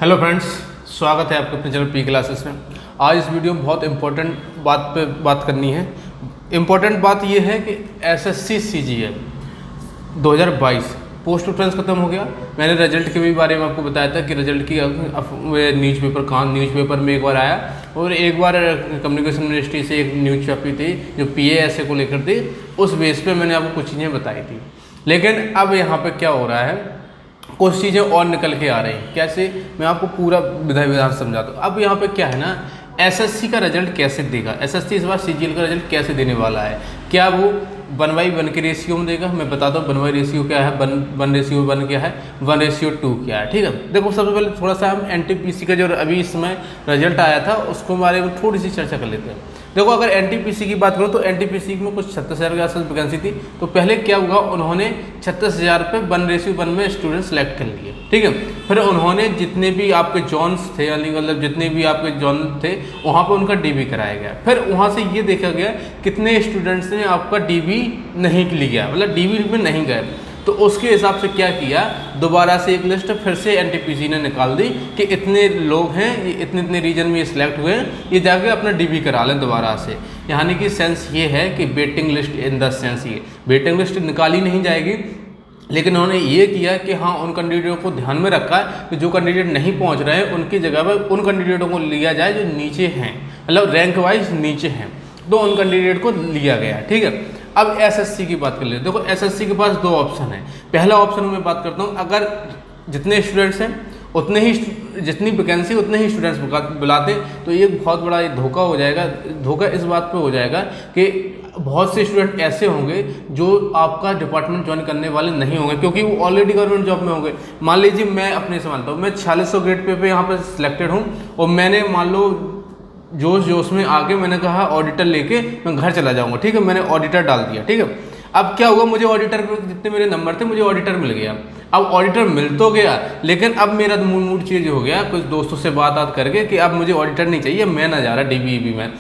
Hello friends, स्वागत है आपके अपने चैनल पी क्लासेस में। आज इस वीडियो में बहुत इम्पोर्टेंट बात पे बात करनी है। इम्पोर्टेंट बात ये है कि एसएससी सीजीएल 2022 पोस्ट प्रेफरेंस खत्म हो गया। मैंने रिजल्ट के भी बारे में आपको बताया था कि रिजल्ट की न्यूज़पेपर में एक बार आया और एक बार कम्युनिकेशन मिनिस्ट्री से एक न्यूज़ छपी थी जो PASA को लेकर थी। उस बेस पे मैंने आपको कुछ चीज़ें बताई थी, लेकिन अब यहाँ पे क्या हो रहा है, कुछ चीज़ें और निकल के आ रही हैं। कैसे, मैं आपको पूरा विधान समझाता हूँ। अब यहाँ पे क्या है ना, एसएससी का रिजल्ट कैसे देगा, एसएससी इस बार सीजीएल का रिजल्ट कैसे देने वाला है। क्या वो 1/1 के रेशियो में देगा? मैं बताता हूँ 1/1 रेशियो क्या है, 1:1 क्या है, 1:2 क्या है। ठीक है, देखो सबसे पहले थोड़ा सा हम NTPC का जो अभी इस समय रिजल्ट आया था उसको बारे में थोड़ी सी चर्चा कर लेते हैं। देखो, अगर NTPC की बात करूँ तो NTPC में कुछ 36,000 के आसपास वैकेंसी थी। तो पहले क्या हुआ, उन्होंने 36,000 पे 1:1 में स्टूडेंट सेलेक्ट कर लिए। ठीक है, फिर उन्होंने जितने भी आपके जॉन्स थे, यानी मतलब जितने भी आपके जॉन थे वहाँ पे उनका DB कराया गया। फिर वहाँ से ये देखा गया कितने स्टूडेंट्स ने आपका DB नहीं लिया, मतलब DB में नहीं गए। तो उसके हिसाब से क्या किया, दोबारा से एक लिस्ट फिर से NTPC ने निकाल दी कि इतने लोग हैं, ये इतने रीजन में ये सिलेक्ट हुए हैं, ये जाके अपना DB करा लें दोबारा से। यानी कि सेंस ये है कि waiting list in the sense, ये वेटिंग लिस्ट निकाली नहीं जाएगी, लेकिन उन्होंने ये किया कि हाँ, उन कैंडिडेटों को ध्यान में रखा है कि जो कैंडिडेट नहीं पहुंच रहे हैं उनकी जगह पर उन कैंडिडेटों को लिया जाए जो नीचे हैं, मतलब रैंक वाइज नीचे हैं, तो उन कैंडिडेट को लिया गया। ठीक है, अब एसएससी की बात कर लेते हैं। देखो, एसएससी के पास दो ऑप्शन है। पहला ऑप्शन मैं बात करता हूँ, अगर जितने स्टूडेंट्स हैं उतने ही, जितनी वैकेंसी उतने ही स्टूडेंट्स बुलाते, तो ये बहुत बड़ा धोखा हो जाएगा। धोखा इस बात पे हो जाएगा कि बहुत से स्टूडेंट ऐसे होंगे जो आपका डिपार्टमेंट ज्वाइन करने वाले नहीं होंगे, क्योंकि वो ऑलरेडी गवर्नमेंट जॉब में होंगे। मान लीजिए मैं अपने से मानता हूँ, मैं 4600 ग्रेड पे यहाँ पर सिलेक्टेड हूँ और मैंने मान लो जोश में आके मैंने कहा ऑडिटर लेके मैं घर चला जाऊँगा। ठीक है, मैंने ऑडिटर डाल दिया। ठीक है, अब क्या हुआ, मुझे ऑडिटर पे जितने मेरे नंबर थे मुझे ऑडिटर मिल गया। अब ऑडिटर मिल तो गया, लेकिन अब मेरा मूड चेंज हो गया कुछ दोस्तों से बात करके कि अब मुझे ऑडिटर नहीं चाहिए, मैं ना जा रहा DB में।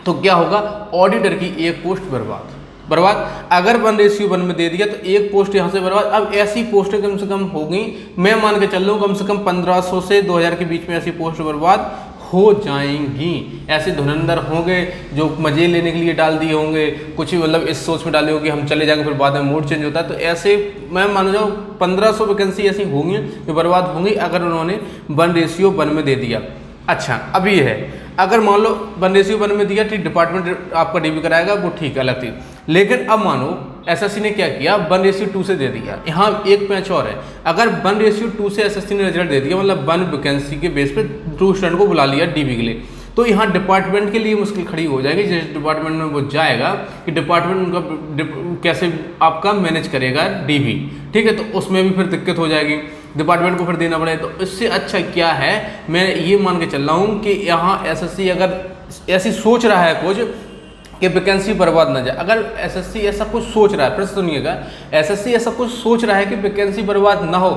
तो क्या होगा, ऑडिटर की एक पोस्ट बर्बाद। अगर 1:1 में दे दिया तो एक पोस्ट यहाँ से बर्बाद। अब ऐसी पोस्टें कम से कम होगी, मैं मान के चल रहा हूँ कम से कम 1500 से 2000 के बीच में ऐसी पोस्ट बर्बाद हो जाएंगी। ऐसे धुरंधर होंगे जो मजे लेने के लिए डाल दिए होंगे, कुछ मतलब इस सोच में डाले होंगे हम चले जाएंगे, फिर बाद में मूड चेंज होता है। तो ऐसे मैं मान जाऊँ 1500 वैकेंसी ऐसी होंगी जो बर्बाद होंगी अगर उन्होंने 1:1 में दे दिया। अच्छा, अब ये है, अगर मान लो 1:1 में दिया, ठीक, डिपार्टमेंट आपका DB कराएगा, वो ठीक अलग थी। लेकिन अब मानो एसएससी ने क्या किया, 1:2 से दे दिया। यहाँ एक पैच और है, अगर 1:2 से एसएससी ने रिजल्ट दे दिया, मतलब 1 वैकेंसी के बेस पे 2 स्टूडेंट को बुला लिया DB के लिए, तो यहाँ डिपार्टमेंट के लिए मुश्किल खड़ी हो जाएगी। जिस डिपार्टमेंट में वो जाएगा कि डिपार्टमेंट उनका कैसे आपका मैनेज करेगा DB। ठीक है, तो उसमें भी फिर दिक्कत हो जाएगी, डिपार्टमेंट को फिर देना पड़ेगा। तो इससे अच्छा क्या है, मैं ये मान के चल रहा हूँ कि यहाँ एसएससी अगर ऐसी सोच रहा है कुछ कि वैकेंसी बर्बाद ना जाए, अगर एसएससी ऐसा कुछ सोच रहा है, फिर सुनिएगा, एसएससी ऐसा कुछ सोच रहा है कि वैकेंसी बर्बाद ना हो,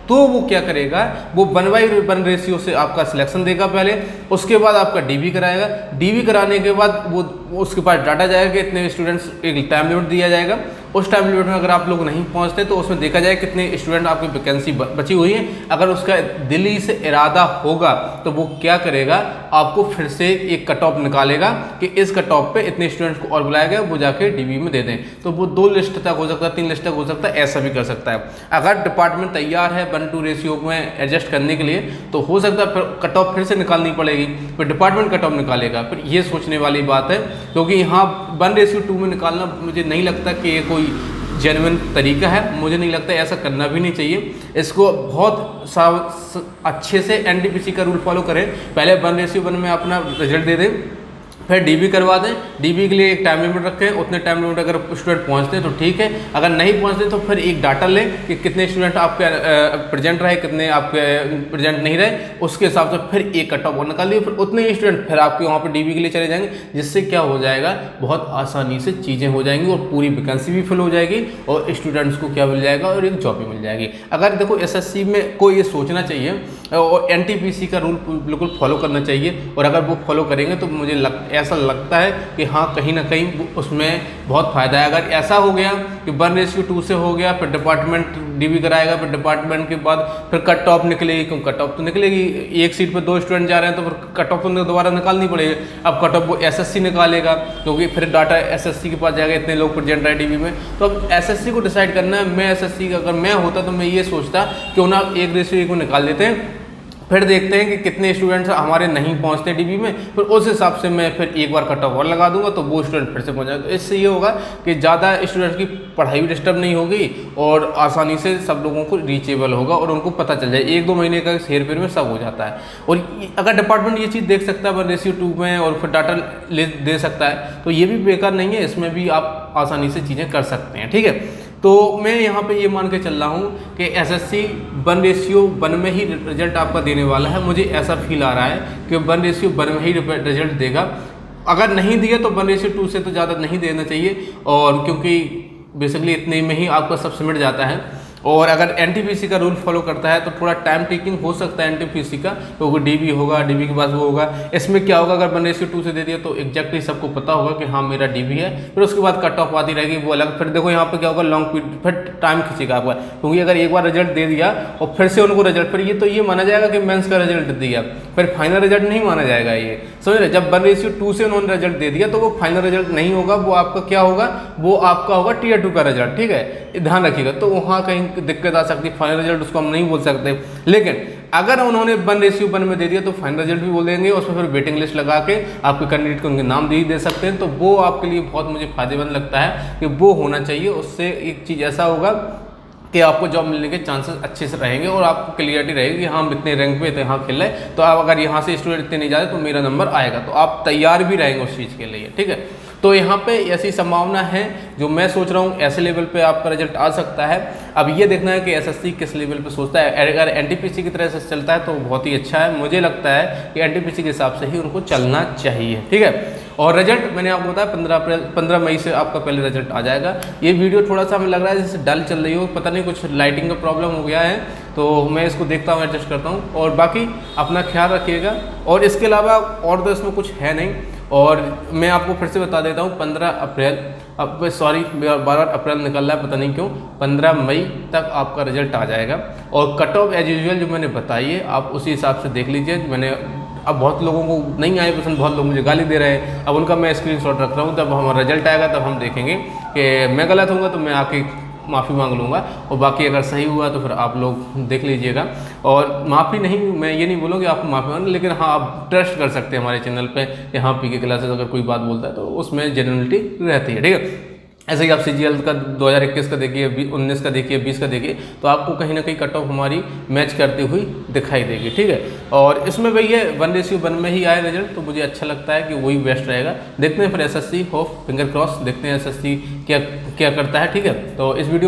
तो वो क्या करेगा, वो 1/1 रेशियो से आपका सिलेक्शन देगा पहले, उसके बाद आपका DB कराएगा। DB कराने के बाद वो उसके पास डाटा जाएगा कि इतने स्टूडेंट्स, एक टाइम लिमिट दिया जाएगा। उस टाइम लिमिट में अगर आप लोग नहीं पहुंचते तो उसमें देखा जाए कितने स्टूडेंट आपकी वैकेंसी बची हुई है। अगर उसका दिली से इरादा होगा तो वो क्या करेगा, आपको फिर से एक कट ऑफ निकालेगा कि इस कट ऑफ पे इतने स्टूडेंट्स को और बुलाया गया, वो जाके DB में दे दें। तो वो 2 लिस्ट तक हो सकता है, 3 लिस्ट तक हो सकता है, ऐसा भी कर सकता है। अगर डिपार्टमेंट तैयार है 1:2 रेशियो में एडजस्ट करने के लिए, तो हो सकता है फिर कट ऑफ फिर से निकालनी पड़ेगी, फिर डिपार्टमेंट कट ऑफ निकालेगा। फिर ये सोचने वाली बात है, क्योंकि यहाँ 1:2 में निकालना मुझे नहीं लगता कि ये कोई जेन्युइन तरीका है। मुझे नहीं लगता, ऐसा करना भी नहीं चाहिए। इसको बहुत अच्छे से NTPC का रूल फॉलो करें, पहले 1:1 में अपना रिजल्ट दे दें, फिर DB करवा दें। DB के लिए एक टाइम लिमिट रखें, उतने टाइम लिमिट अगर स्टूडेंट पहुंचते हैं तो ठीक है, अगर नहीं पहुंचते तो फिर एक डाटा लें कि कितने स्टूडेंट आपके प्रेजेंट रहे, कितने आपके प्रेजेंट नहीं रहे, उसके हिसाब से फिर एक कट ऑफ निकालिए, फिर उतने ही स्टूडेंट फिर आपके वहाँ पर DB के लिए चले जाएंगे, जिससे क्या हो जाएगा, बहुत आसानी से चीज़ें हो जाएंगी और पूरी वैकेंसी भी फिल हो जाएगी और स्टूडेंट्स को क्या मिल जाएगा, और एक जॉब भी मिल जाएगी। अगर देखो एसएससी में को ये सोचना चाहिए और NTPC का रूल बिल्कुल फॉलो करना चाहिए, और अगर वो फॉलो करेंगे तो मुझे ऐसा लगता है कि हाँ, कहीं ना कहीं उसमें बहुत फ़ायदा है। अगर ऐसा हो गया कि 1:2 से हो गया, फिर डिपार्टमेंट डीबी कराएगा, फिर डिपार्टमेंट के बाद फिर कट ऑफ निकलेगी, क्योंकि कट ऑफ तो निकलेगी, एक सीट पर 2 स्टूडेंट जा रहे हैं तो फिर कट ऑफ तो दोबारा निकालनी पड़ेगी। अब कट ऑफ वो एसएससी निकालेगा, क्योंकि फिर डाटा एसएससी के पास जाएगा, इतने लोग प्रेजेंट है डीबी में। तो अब एसएससी को डिसाइड करना है। मैं एसएससी का अगर मैं होता तो मैं ये सोचता क्यों ना 1:1 को निकाल देते हैं, फिर देखते हैं कि कितने स्टूडेंट्स हमारे नहीं पहुंचते डीबी में, फिर उस हिसाब से मैं फिर एक बार कट ऑफ और लगा दूंगा तो वो स्टूडेंट फिर से पहुंच जाए। तो इससे ये होगा कि ज़्यादा स्टूडेंट्स की पढ़ाई भी डिस्टर्ब नहीं होगी और आसानी से सब लोगों को रीचेबल होगा और उनको पता चल जाए। 1-2 महीने का हेर फेर में सब हो जाता है। और अगर डिपार्टमेंट ये चीज़ देख सकता है 1:2 में और फिर डाटा दे सकता है तो ये भी बेकार नहीं है, इसमें भी आप आसानी से चीज़ें कर सकते हैं। ठीक है, तो मैं यहाँ पे ये मान के चल रहा हूँ कि एसएससी 1:1 में ही रिजल्ट आपका देने वाला है। मुझे ऐसा फील आ रहा है कि 1:1 में ही रिजल्ट देगा। अगर नहीं दिया तो 1:2 से तो ज़्यादा नहीं देना चाहिए, और क्योंकि बेसिकली इतने में ही आपका सब सबमिट जाता है। और अगर एनटीपीसी का रूल फॉलो करता है तो थोड़ा टाइम टेकिंग हो सकता है एनटीपीसी का, तो वो डीबी होगा, डीबी के बाद वो होगा। इसमें क्या होगा, अगर 1:2 से दे दिया तो एग्जैक्टली सबको पता होगा कि हाँ मेरा डीबी है, फिर उसके बाद कट ऑफ आती रहेगी वो अलग। फिर देखो यहाँ पे क्या होगा, लॉन्ग पीरियड फिर टाइम खींचेगा आपका, क्योंकि अगर एक बार रिजल्ट दे दिया और फिर से उनको रिजल्ट, फिर ये माना जाएगा कि मेंस का रिजल्ट दिया, फिर फाइनल रिजल्ट नहीं माना जाएगा। ये समझ रहे, जब 1:2 से उन्होंने रिजल्ट दे दिया तो वो फाइनल रिजल्ट नहीं होगा, वो आपका क्या होगा, वो आपका होगा Tier 2 का रिजल्ट। ठीक है, ध्यान रखिएगा। तो वहाँ कहीं दिक्कत आ सकती है, फाइनल रिजल्ट उसको हम नहीं बोल सकते। लेकिन अगर उन्होंने 1:1 में दे दिया तो फाइनल रिजल्ट भी बोल देंगे, उसमें फिर वेटिंग लिस्ट लगा के आपके कैंडिडेट को उनके नाम दे सकते हैं। तो वो आपके लिए बहुत मुझे फायदेमंद लगता है कि वो होना चाहिए। उससे एक चीज़ ऐसा होगा कि आपको जॉब मिलने के चांसेस अच्छे से रहेंगे और आपको क्लियरिटी रहेगी कि हम इतने रैंक पे यहाँ खेल रहे हैं, तो आप अगर यहाँ से स्टूडेंट इतने नहीं जाते तो मेरा नंबर आएगा, तो आप तैयार भी रहेंगे उस चीज़ के लिए। ठीक है, तो यहाँ पे ऐसी संभावना है जो मैं सोच रहा हूँ ऐसे लेवल पे आपका रिजल्ट आ सकता है। अब ये देखना है कि एसएससी किस लेवल पे सोचता है। अगर एनटीपीसी की तरह से चलता है तो बहुत ही अच्छा है। मुझे लगता है कि एनटीपीसी के हिसाब से ही उनको चलना चाहिए। ठीक है, और रिजल्ट मैंने आपको बताया 15 मई से आपका पहले रिजल्ट आ जाएगा। ये वीडियो थोड़ा सा हमें लग रहा है जैसे डल चल रही हो, पता नहीं कुछ लाइटिंग का प्रॉब्लम हो गया है, तो मैं इसको देखता हूँ, एडजस्ट करता हूँ। और बाकी अपना ख्याल रखिएगा। और इसके अलावा और तो इसमें कुछ है नहीं। और मैं आपको फिर से बता देता हूँ 15 अप्रैल, अब सॉरी 12 अप्रैल निकल रहा है, पता नहीं क्यों, 15 मई तक आपका रिजल्ट आ जाएगा। और कट ऑफ एज यूजुअल जो मैंने बताई है आप उसी हिसाब से देख लीजिए। मैंने अब बहुत लोगों को नहीं आए पसंद, बहुत लोग मुझे गाली दे रहे हैं, अब उनका मैं स्क्रीनशॉट रख रहा हूँ। तब हमारा रिजल्ट आएगा तब हम देखेंगे कि मैं गलत होऊंगा तो मैं आके माफ़ी मांग लूँगा, और बाकी अगर सही हुआ तो फिर आप लोग देख लीजिएगा। और माफ़ी नहीं, मैं ये नहीं बोलूँगा कि आपको माफ़ी मांग, लेकिन हाँ आप ट्रस्ट कर सकते हैं हमारे चैनल पे कि हाँ पीके क्लासेस अगर कोई बात बोलता है तो उसमें जेन्युइनिटी रहती है। ठीक है, ऐसे ही आप सीजीएल का 2021 का देखिए, 19 का देखिए, 20 का देखिए, तो आपको कहीं ना कहीं कट ऑफ हमारी मैच करती हुई दिखाई देगी। ठीक है, और इसमें भाई ये 1:1 में ही आए रिजल्ट, तो मुझे अच्छा लगता है कि वही बेस्ट रहेगा। देखते हैं फिर एसएससी, होप फिंगर क्रॉस, देखते हैं एसएससी क्या करता है। ठीक है, तो इस वीडियो